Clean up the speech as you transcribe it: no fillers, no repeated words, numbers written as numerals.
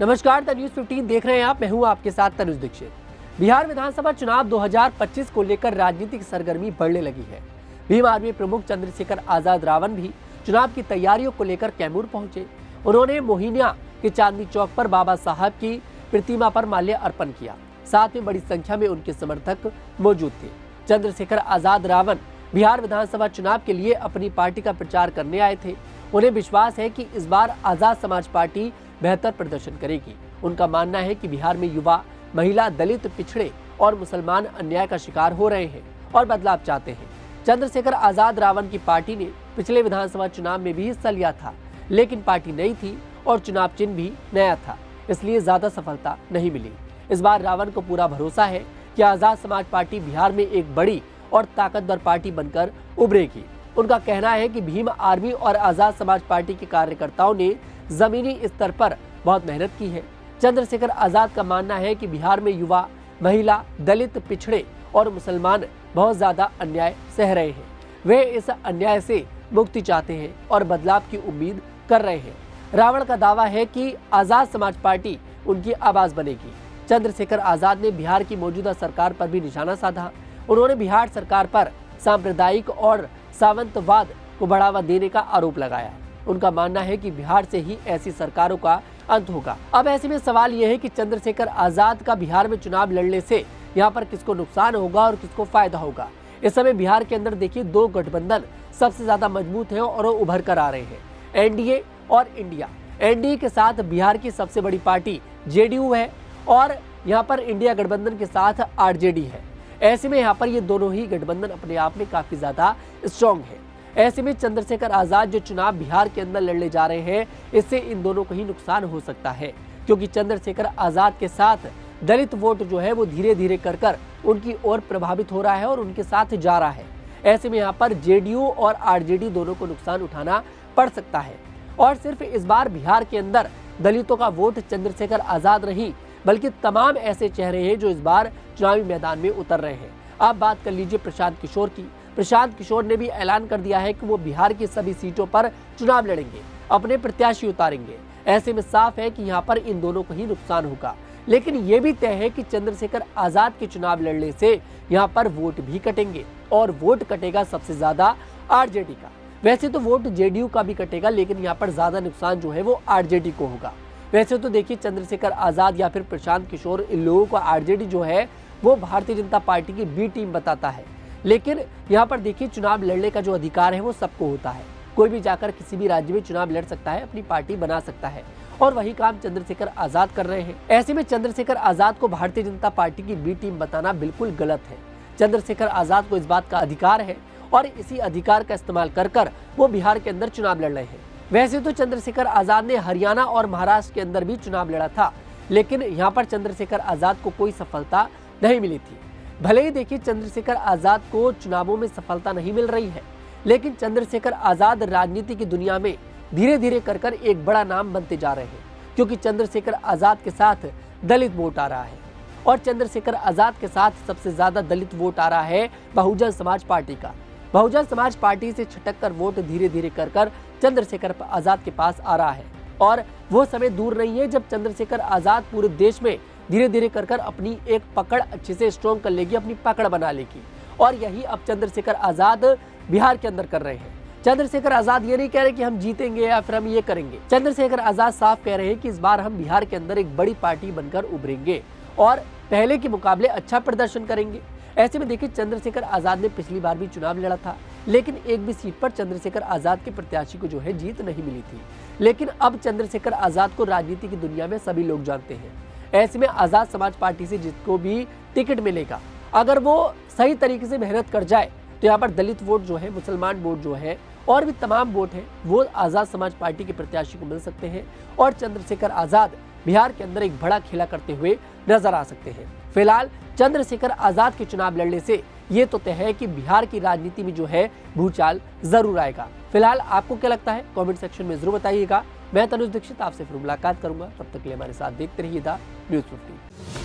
नमस्कार, the news 15 देख रहे हैं आप। मैं हूं आपके साथ तनुज दीक्षित। बिहार विधानसभा चुनाव 2025 को लेकर राजनीतिक सरगर्मी बढ़ने लगी है। भीम आर्मी प्रमुख चंद्रशेखर आजाद रावण भी चुनाव की तैयारियों को लेकर कैमूर पहुंचे। उन्होंने मोहिनिया के चांदनी चौक पर बाबा साहब की प्रतिमा पर माल्य अर्पण किया। साथ में बड़ी संख्या में उनके समर्थक मौजूद थे। चंद्रशेखर आजाद रावण बिहार विधानसभा चुनाव के लिए अपनी पार्टी का प्रचार करने आए थे। उन्हें विश्वास है कि इस बार आजाद समाज पार्टी बेहतर प्रदर्शन करेगी। उनका मानना है कि बिहार में युवा, महिला, दलित, पिछड़े और मुसलमान अन्याय का शिकार हो रहे हैं और बदलाव चाहते हैं। चंद्रशेखर आजाद रावण की पार्टी ने पिछले विधानसभा चुनाव में भी हिस्सा लिया था, लेकिन पार्टी नई थी और चुनाव चिन्ह भी नया था, इसलिए ज्यादा सफलता नहीं मिली। इस बार रावण को पूरा भरोसा है कि आजाद समाज पार्टी बिहार में एक बड़ी और ताकतवर पार्टी बनकर उभरेगी। उनका कहना है कि भीम आर्मी और आजाद समाज पार्टी के कार्यकर्ताओं ने जमीनी स्तर पर बहुत मेहनत की है। चंद्रशेखर आजाद का मानना है कि बिहार में युवा, महिला, दलित, पिछड़े और मुसलमान बहुत ज्यादा अन्याय सह रहे हैं। वे इस अन्याय से मुक्ति चाहते हैं और बदलाव की उम्मीद कर रहे हैं। रावण का दावा है कि आजाद समाज पार्टी उनकी आवाज बनेगी। चंद्रशेखर आजाद ने बिहार की मौजूदा सरकार पर भी निशाना साधा। उन्होंने बिहार सरकार पर सांप्रदायिक और सावंतवाद को बढ़ावा देने का आरोप लगाया। उनका मानना है कि बिहार से ही ऐसी सरकारों का अंत होगा। अब ऐसे में सवाल यह है कि चंद्रशेखर आजाद का बिहार में चुनाव लड़ने से यहाँ पर किसको नुकसान होगा और किसको फायदा होगा। इस समय बिहार के अंदर देखिए, दो गठबंधन सबसे ज्यादा मजबूत है और उभर कर आ रहे हैं, एनडीए और इंडिया। एनडीए के साथ बिहार की सबसे बड़ी पार्टी जेडीयू है और यहाँ पर इंडिया गठबंधन के साथ आरजेडी है। ऐसे में यहाँ पर ये दोनों ही गठबंधन अपने आप में काफी ज्यादा स्ट्रॉन्ग है। ऐसे में चंद्रशेखर आजाद जो चुनाव बिहार के अंदर लड़ने जा रहे हैं, इससे इन दोनों को ही नुकसान हो सकता है, क्योंकि चंद्रशेखर आजाद के साथ दलित वोट जो है वो धीरे धीरे कर उनकी ओर प्रभावित हो रहा है और उनके साथ जा रहा है। ऐसे में यहाँ पर जेडीयू और आरजेडी दोनों को नुकसान उठाना पड़ सकता है। और सिर्फ इस बार बिहार के अंदर दलितों का वोट चंद्रशेखर आजाद नहीं, बल्कि तमाम ऐसे चेहरे हैं जो इस बार चुनावी मैदान में उतर रहे हैं। आप बात कर लीजिए प्रशांत किशोर की। प्रशांत किशोर ने भी ऐलान कर दिया है कि वो बिहार की सभी सीटों पर चुनाव लड़ेंगे, अपने प्रत्याशी उतारेंगे। ऐसे में साफ है कि यहाँ पर इन दोनों को ही नुकसान होगा, लेकिन ये भी तय है कि चंद्रशेखर आजाद के चुनाव लड़ने से यहाँ पर वोट भी कटेंगे और वोट कटेगा सबसे ज्यादा आरजेडी का। वैसे तो वोट जेडीयू का भी कटेगा, लेकिन यहाँ पर ज्यादा नुकसान जो है वो आरजेडी को होगा। वैसे तो देखिए, चंद्रशेखर आजाद या फिर प्रशांत किशोर, इन लोगों को आरजेडी जो है वो भारतीय जनता पार्टी की बी टीम बताता है, लेकिन यहाँ पर देखिए, चुनाव लड़ने का जो अधिकार है वो सबको होता है। कोई भी जाकर किसी भी राज्य में चुनाव लड़ सकता है, अपनी पार्टी बना सकता है, और वही काम चंद्रशेखर आजाद कर रहे हैं। ऐसे में चंद्रशेखर आजाद को भारतीय जनता पार्टी की बी टीम बताना बिल्कुल गलत है। चंद्रशेखर आजाद को इस बात का अधिकार है और इसी अधिकार का इस्तेमाल कर वो बिहार के अंदर चुनाव लड़ रहे हैं। वैसे तो चंद्रशेखर आजाद ने हरियाणा और महाराष्ट्र के अंदर भी चुनाव लड़ा था, लेकिन यहाँ पर चंद्रशेखर आजाद को कोई सफलता नहीं मिली थी। भले ही देखिए, चंद्रशेखर आजाद को चुनावों में सफलता नहीं मिल रही है, लेकिन चंद्रशेखर आजाद राजनीति की दुनिया में धीरे धीरे कर एक बड़ा नाम बनते जा रहे हैं, क्योंकि चंद्रशेखर आजाद के साथ दलित वोट आ रहा है और चंद्रशेखर आजाद के साथ सबसे ज्यादा दलित वोट आ रहा है बहुजन समाज पार्टी का। बहुजन समाज पार्टी से छिटक कर वोट धीरे धीरे कर चंद्रशेखर आजाद के पास आ रहा है और वो समय दूर नहीं है जब चंद्रशेखर आजाद पूरे देश में धीरे धीरे कर अपनी एक पकड़ अच्छे से स्ट्रॉन्ग कर लेगी, अपनी पकड़ बना लेगी। और यही अब चंद्रशेखर आजाद बिहार के अंदर कर रहे हैं। चंद्रशेखर आजाद ये नहीं कह रहे कि हम जीतेंगे या फिर हम ये करेंगे। चंद्रशेखर आजाद साफ कह रहे हैं कि इस बार हम बिहार के अंदर एक बड़ी पार्टी बनकर उभरेंगे और पहले के मुकाबले अच्छा प्रदर्शन करेंगे। ऐसे में देखिए, चंद्रशेखर आजाद ने पिछली बार भी चुनाव लड़ा था, लेकिन एक भी सीट पर चंद्रशेखर आजाद के प्रत्याशी को जो है जीत नहीं मिली थी। लेकिन अब चंद्रशेखर आजाद को राजनीति की दुनिया में सभी लोग जानते हैं। ऐसे में आजाद समाज पार्टी से जिसको भी टिकट मिलेगा, अगर वो सही तरीके से मेहनत कर जाए, तो यहाँ पर दलित वोट जो है, मुसलमान वोट जो है और भी तमाम वोट है, वो आजाद समाज पार्टी के प्रत्याशी को मिल सकते हैं और चंद्रशेखर आजाद बिहार के अंदर एक बड़ा खेला करते हुए नजर आ सकते हैं। फिलहाल चंद्रशेखर आजाद के चुनाव लड़ने से ये तो तय है कि बिहार की राजनीति में जो है भूचाल जरूर आएगा। फिलहाल आपको क्या लगता है, कमेंट सेक्शन में जरूर बताइएगा। मैं तनुज दीक्षित आपसे फिर मुलाकात करूंगा, तब तक के लिए हमारे साथ देखते रहिए द न्यूज 15।